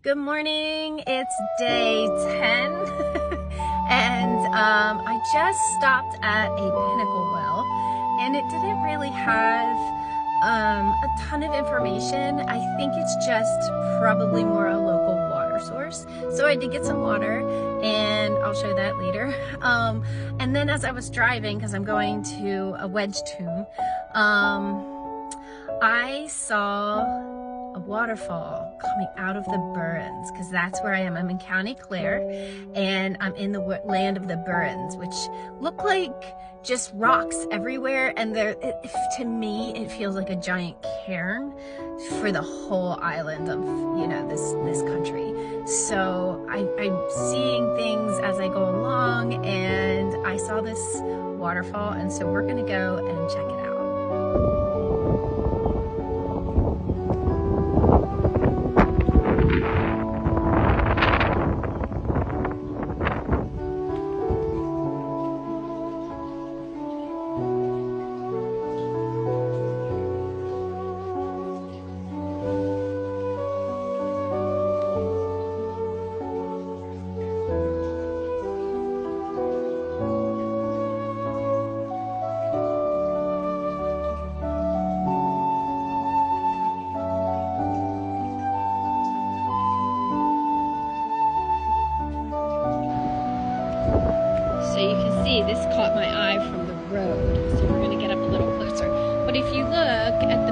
Good morning, it's day 10 and I just stopped at a Pinnacle well and it didn't really have a ton of information. I think it's just probably more a local water source. So I did get some water and I'll show that later. And then as I was driving, because I'm going to a wedge tomb, I saw a waterfall coming out of the Burns, because that's where I am. I'm in County Clare and I'm in the land of the Burns, which look like just rocks everywhere, and to me it feels like a giant cairn for the whole island of this country. So I'm seeing things as I go along, and I saw this waterfall, and so we're gonna go and check it out. So you can see this caught my eye from the road, so we're going to get up a little closer. But if you look at